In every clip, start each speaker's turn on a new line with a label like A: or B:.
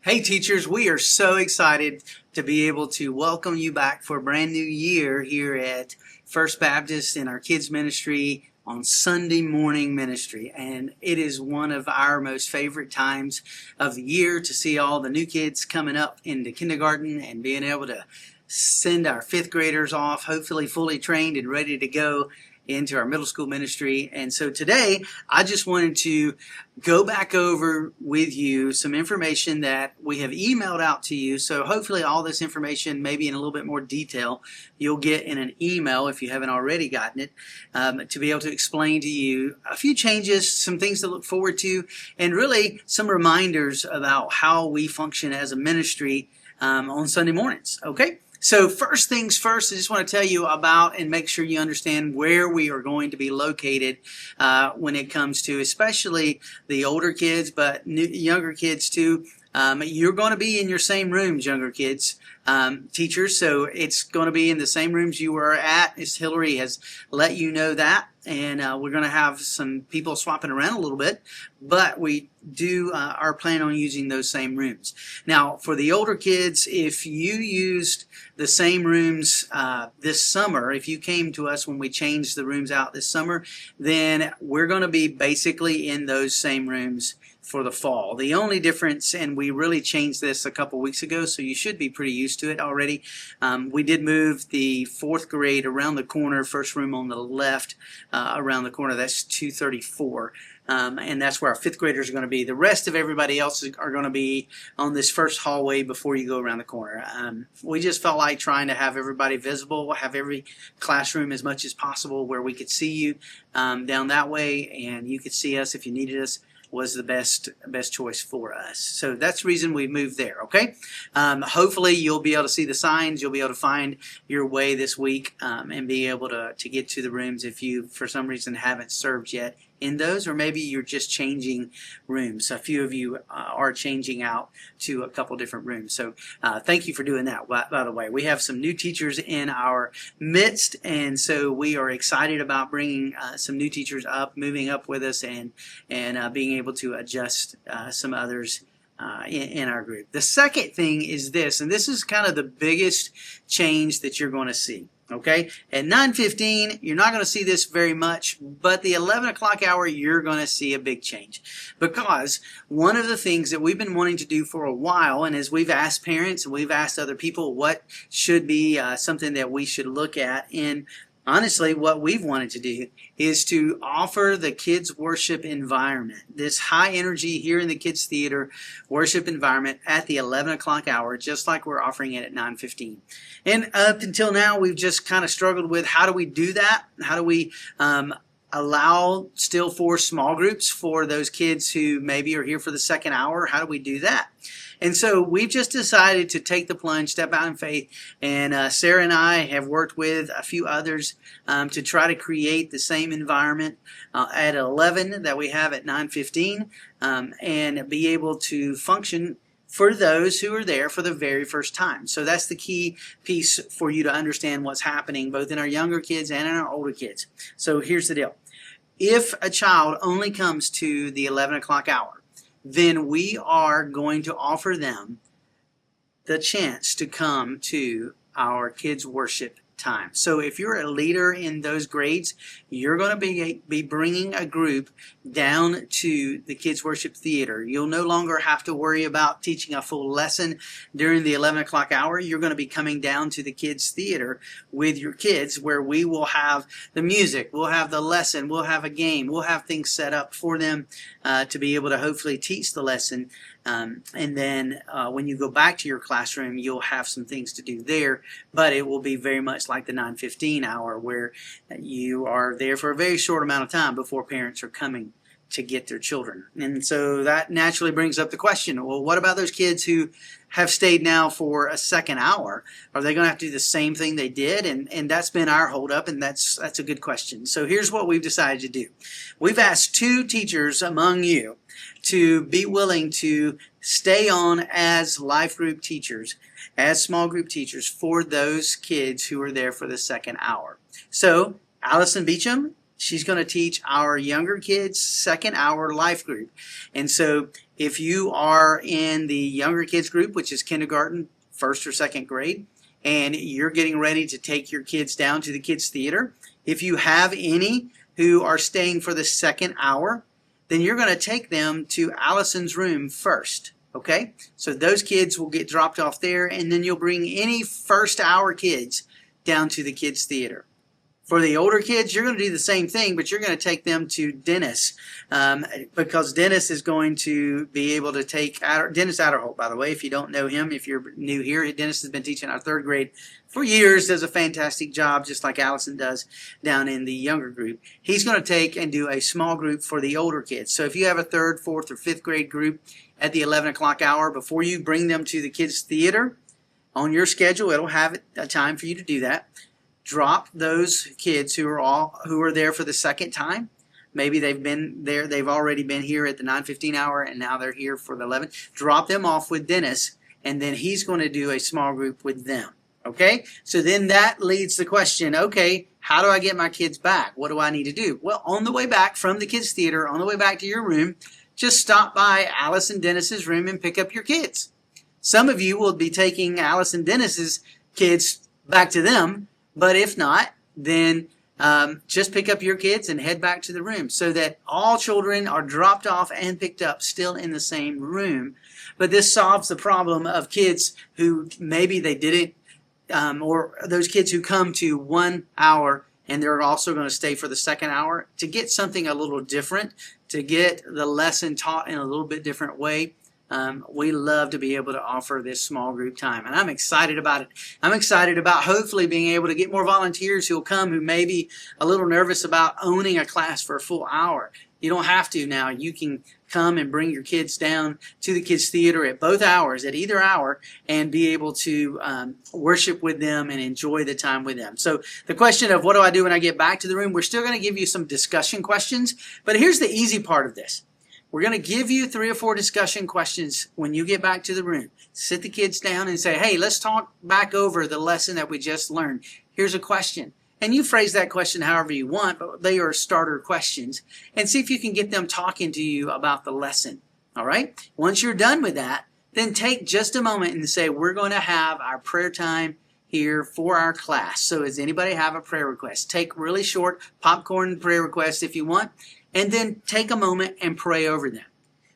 A: Hey teachers, we are so excited to be able to welcome you back for a brand new year here at First Baptist in our kids ministry on Sunday morning ministry. And it is one of our most favorite times of the year to see all the new kids coming up into kindergarten and being able to send our fifth graders off, hopefully fully trained and ready to go into our middle school ministry. And so today I just wanted to go back over with you some information that we have emailed out to you. So hopefully all this information, maybe in a little bit more detail, you'll get in an email if you haven't already gotten it, to be able to explain to you a few changes, some things to look forward to, and really some reminders about how we function as a ministry on Sunday mornings. Okay? So first things first, I just want to tell you about and make sure you understand where we are going to be located when it comes to especially the older kids, but younger kids too. You're going to be in your same rooms, younger kids, teachers, so it's going to be in the same rooms you were at. Miss Hillary has let you know that, and we're going to have some people swapping around a little bit, but we are planning on using those same rooms. Now, for the older kids, if you used the same rooms this summer, if you came to us when we changed the rooms out this summer, then we're going to be basically in those same rooms for the fall. The only difference, and we really changed this a couple weeks ago, so you should be pretty used to it already. We did move the fourth grade around the corner, first room on the left around the corner. That's 234. And that's where our fifth graders are going to be. The rest of everybody else are going to be on this first hallway before you go around the corner. We just felt like trying to have everybody visible, have every classroom as much as possible where we could see you down that way, and you could see us if you needed us, was the best choice for us. So that's the reason we moved there, okay? Hopefully you'll be able to see the signs, you'll be able to find your way this week and be able to get to the rooms if you, for some reason, haven't served yet in those, or maybe you're just changing rooms. A few of you are changing out to a couple different rooms. So thank you for doing that. By the way, we have some new teachers in our midst, and so we are excited about bringing some new teachers up, moving up with us, and being able to adjust some others in our group. The second thing is this, and this is kind of the biggest change that you're going to see. Okay, at 9:15, you're not going to see this very much, but the 11 o'clock hour, you're going to see a big change. Because one of the things that we've been wanting to do for a while, and as we've asked parents and we've asked other people what should be something that we should look at, and honestly, what we've wanted to do is to offer the kids' worship environment, this high energy here in the kids' theater worship environment at the 11 o'clock hour, just like we're offering it at 9:15. And up until now, we've just kind of struggled with how do we do that? How do we allow still for small groups for those kids who maybe are here for the second hour? How do we do that? And so we've just decided to take the plunge, step out in faith, and Sarah and I have worked with a few others to try to create the same environment at 11 that we have at 9:15 and be able to function for those who are there for the very first time. So that's the key piece for you to understand what's happening both in our younger kids and in our older kids. So here's the deal. If a child only comes to the 11 o'clock hour, then we are going to offer them the chance to come to our kids' worship time. So if you're a leader in those grades, you're going to be bringing a group down to the kids' worship theater. You'll no longer have to worry about teaching a full lesson during the 11 o'clock hour. You're going to be coming down to the kids' theater with your kids, where we will have the music, we'll have the lesson, we'll have a game, we'll have things set up for them to be able to hopefully teach the lesson. And then when you go back to your classroom, you'll have some things to do there, but it will be very much like the 9:15 hour, where you are there for a very short amount of time before parents are coming to get their children. And so that naturally brings up the question, well, what about those kids who have stayed now for a second hour? Are they going to have to do the same thing they did? And that's been our holdup, and that's a good question. So here's what we've decided to do. We've asked 2 teachers among you to be willing to stay on as life group teachers, as small group teachers for those kids who are there for the second hour. So Allison Beecham She's going to teach our younger kids second hour life group. And so if you are in the younger kids group, which is kindergarten, first or second grade, and you're getting ready to take your kids down to the kids theater, if you have any who are staying for the second hour, then you're going to take them to Allison's room first. Okay? So those kids will get dropped off there, and then you'll bring any first hour kids down to the kids theater. For the older kids, you're going to do the same thing, but you're going to take them to Dennis, because Dennis is going to be able to take Dennis Adderholt, by the way, if you don't know him, if you're new here. Dennis has been teaching our third grade for years, does a fantastic job, just like Allison does down in the younger group. He's going to take and do a small group for the older kids. So if you have a third, fourth, or fifth grade group at the 11 o'clock hour, before you bring them to the kids theater, on your schedule, it'll have a time for you to do that. Drop those kids who are there for the second time. Maybe they've been there, they've already been here at the 9:15 hour, and now they're here for the 11. Drop them off with Dennis, and then he's going to do a small group with them. Okay? So then that leads the question, okay, how do I get my kids back? What do I need to do? Well, on the way back from the kids theater, on the way back to your room, just stop by Alice and Dennis's room and pick up your kids. Some of you will be taking Alice and Dennis's kids back to them. But if not, then just pick up your kids and head back to the room, so that all children are dropped off and picked up still in the same room. But this solves the problem of kids who maybe they didn't, or those kids who come to 1 hour and they're also going to stay for the second hour, to get something a little different, to get the lesson taught in a little bit different way. We love to be able to offer this small group time, and I'm excited about it. I'm excited about hopefully being able to get more volunteers who will come who may be a little nervous about owning a class for a full hour. You don't have to now. You can come and bring your kids down to the kids theater at both hours, at either hour, and be able to worship with them and enjoy the time with them. So the question of what do I do when I get back to the room, we're still going to give you some discussion questions, but here's the easy part of this. We're going to give you 3 or 4 discussion questions when you get back to the room. Sit the kids down and say, hey, let's talk back over the lesson that we just learned. Here's a question. And you phrase that question however you want, but they are starter questions. And see if you can get them talking to you about the lesson. All right? Once you're done with that, then take just a moment and say, we're going to have our prayer time here for our class. So does anybody have a prayer request? Take really short popcorn prayer requests if you want. And then take a moment and pray over them.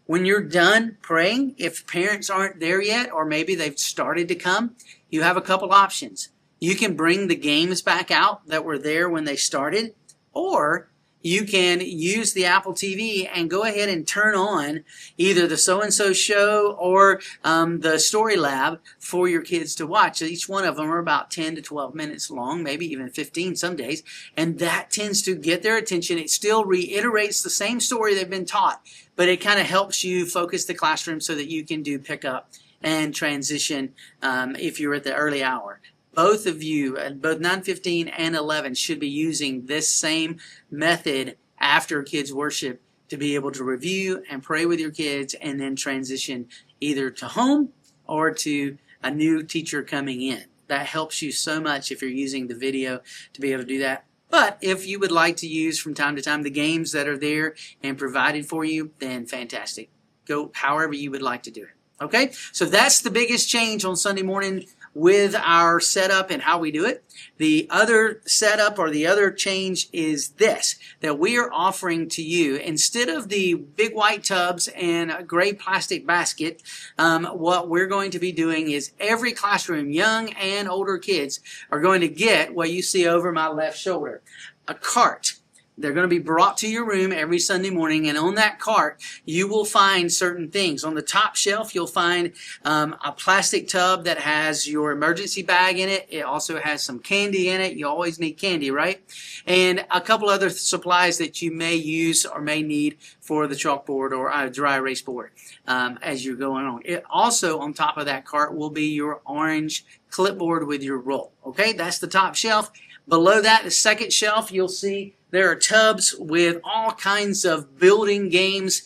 A: When you're done praying, if parents aren't there yet, or maybe they've started to come, you have a couple options. You can bring the games back out that were there when they started, or you can use the Apple TV and go ahead and turn on either the So-and-So Show or the Story Lab for your kids to watch. Each one of them are about 10 to 12 minutes long, maybe even 15 some days, and that tends to get their attention. It still reiterates the same story they've been taught, but it kind of helps you focus the classroom so that you can do pickup and transition if you're at the early hour. Both of you, both 9:15 and 11, should be using this same method after kids worship to be able to review and pray with your kids and then transition either to home or to a new teacher coming in. That helps you so much if you're using the video to be able to do that. But if you would like to use from time to time the games that are there and provided for you, then fantastic. Go however you would like to do it. Okay? So that's the biggest change on Sunday morning with our setup and how we do it. The other setup or the other change is this, that we are offering to you, instead of the big white tubs and a gray plastic basket, what we're going to be doing is every classroom, young and older kids, are going to get what you see over my left shoulder, a cart. They're going to be brought to your room every Sunday morning, and on that cart, you will find certain things. On the top shelf, you'll find a plastic tub that has your emergency bag in it. It also has some candy in it. You always need candy, right? And a couple other supplies that you may use or may need for the chalkboard or a dry erase board as you're going on. It also, on top of that cart, will be your orange clipboard with your roll. Okay, that's the top shelf. Below that, the second shelf, you'll see there are tubs with all kinds of building games,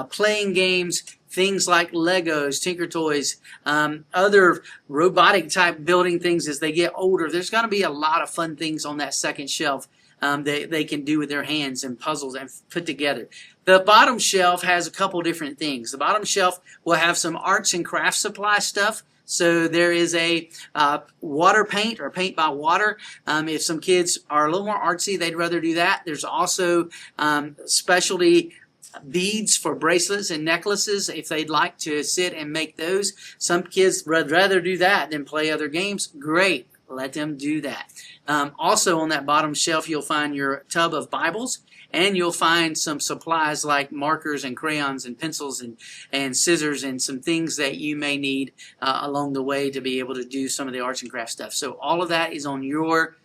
A: playing games, things like Legos, Tinker Toys, other robotic type building things as they get older. There's going to be a lot of fun things on that second shelf they can do with their hands and puzzles and put together. The bottom shelf has a couple different things. The bottom shelf will have some arts and craft supply stuff. So there is a water paint or paint by water. If some kids are a little more artsy, they'd rather do that. There's also specialty beads for bracelets and necklaces if they'd like to sit and make those. Some kids would rather do that than play other games. Great. Let them do that. Also on that bottom shelf, you'll find your tub of Bibles, and you'll find some supplies like markers and crayons and pencils and scissors and some things that you may need along the way to be able to do some of the arts and crafts stuff. So all of that is on your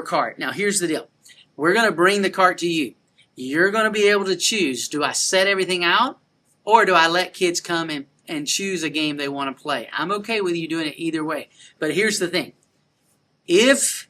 A: cart. Now here's the deal. We're going to bring the cart to you. You're going to be able to choose, do I set everything out, or do I let kids come and choose a game they want to play? I'm okay with you doing it either way. But here's the thing. If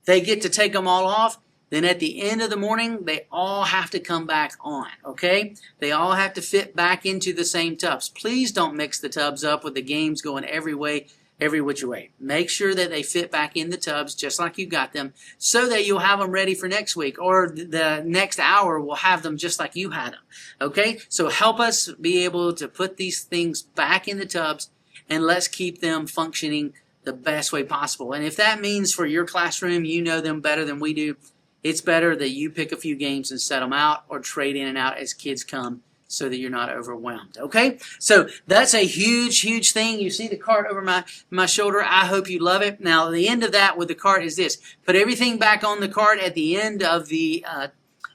A: they get to take them all off, then at the end of the morning, they all have to come back on, okay? They all have to fit back into the same tubs. Please don't mix the tubs up with the games going every which way. Make sure that they fit back in the tubs just like you got them so that you'll have them ready for next week, or the next hour we'll have them just like you had them, okay? So help us be able to put these things back in the tubs, and let's keep them functioning the best way possible. And if that means for your classroom, you know them better than we do, it's better that you pick a few games and set them out, or trade in and out as kids come so that you're not overwhelmed. Okay? So that's a huge, huge thing. You see the cart over my shoulder. I hope you love it. Now, the end of that with the cart is this. Put everything back on the cart at the end of the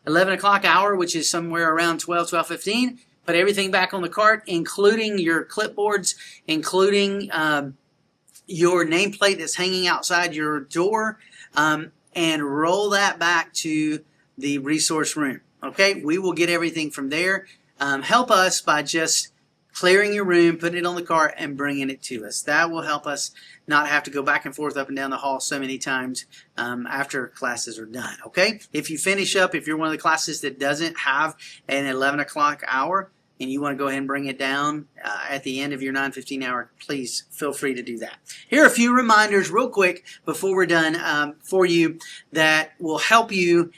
A: 11 o'clock hour, which is somewhere around 12:15. Put everything back on the cart, including your clipboards, including your nameplate that's hanging outside your door, and roll that back to the resource room. Okay, we will get everything from there. Help us by just clearing your room, putting it on the cart, and bringing it to us. That will help us not have to go back and forth up and down the hall so many times after classes are done. Okay, if you finish up, if you're one of the classes that doesn't have an 11 o'clock hour, and you want to go ahead and bring it down at the end of your 9:15 hour, please feel free to do that. Here are a few reminders real quick before we're done for you that will help you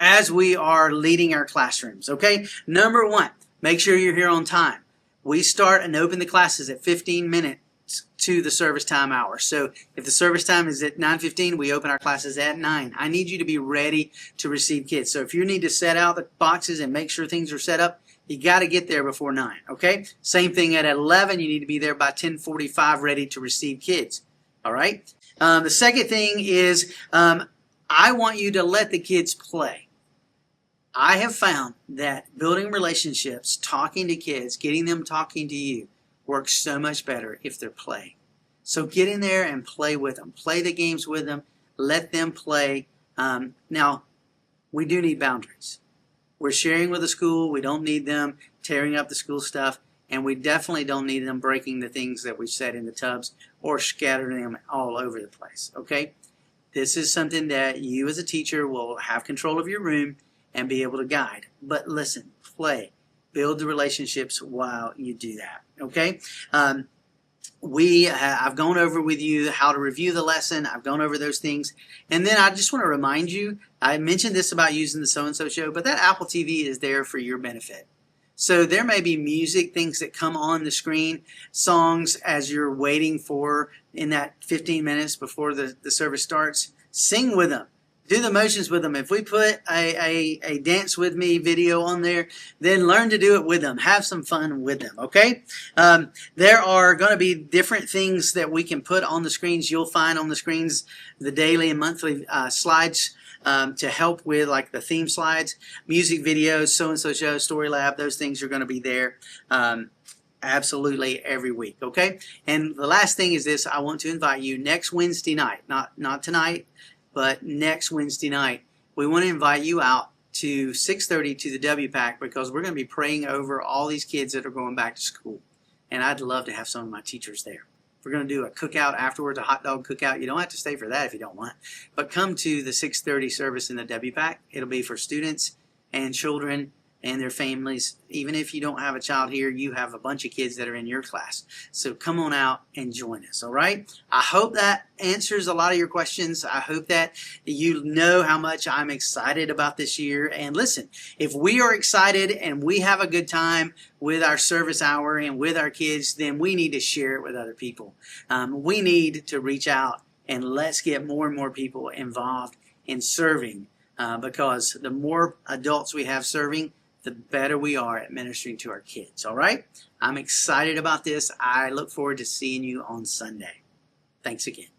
A: as we are leading our classrooms, okay? Number one, make sure you're here on time. We start and open the classes at 15 minutes to the service time hour. So if the service time is at 9:15, we open our classes at 9. I need you to be ready to receive kids. So if you need to set out the boxes and make sure things are set up, you got to get there before 9, okay? Same thing at 11. You need to be there by 10:45 ready to receive kids, all right? The second thing is I want you to let the kids play. I have found that building relationships, talking to kids, getting them talking to you works so much better if they're playing. So get in there and play with them. Play the games with them. Let them play. Now, we do need boundaries. We're sharing with the school. We don't need them tearing up the school stuff, and we definitely don't need them breaking the things that we set in the tubs or scattering them all over the place, okay? This is something that you as a teacher will have control of your room and be able to guide. But listen, play, build the relationships while you do that, okay? I've gone over with you how to review the lesson. I've gone over those things. And then I just want to remind you, I mentioned this about using the So-and-So Show, but that Apple TV is there for your benefit. So there may be music, things that come on the screen, songs as you're waiting for in that 15 minutes before the service starts. Sing with them. Do the motions with them. If we put a dance with me video on there, then learn to do it with them. Have some fun with them, okay? There are going to be different things that we can put on the screens. You'll find on the screens the daily and monthly slides to help with, like the theme slides, music videos, So-and-So Show, Story Lab. Those things are going to be there absolutely every week, okay? And the last thing is this. I want to invite you next Wednesday night, not tonight, but next Wednesday night, we want to invite you out to 6:30 to the WPAC, because we're going to be praying over all these kids that are going back to school. And I'd love to have some of my teachers there. We're going to do a cookout afterwards, a hot dog cookout. You don't have to stay for that if you don't want. But come to the 6:30 service in the WPAC. It'll be for students and children and their families. Even if you don't have a child here, you have a bunch of kids that are in your class. So come on out and join us, all right? I hope that answers a lot of your questions. I hope that you know how much I'm excited about this year. And listen, if we are excited and we have a good time with our service hour and with our kids, then we need to share it with other people. We need to reach out and let's get more and more people involved in serving, because the more adults we have serving, the better we are at ministering to our kids, all right? I'm excited about this. I look forward to seeing you on Sunday. Thanks again.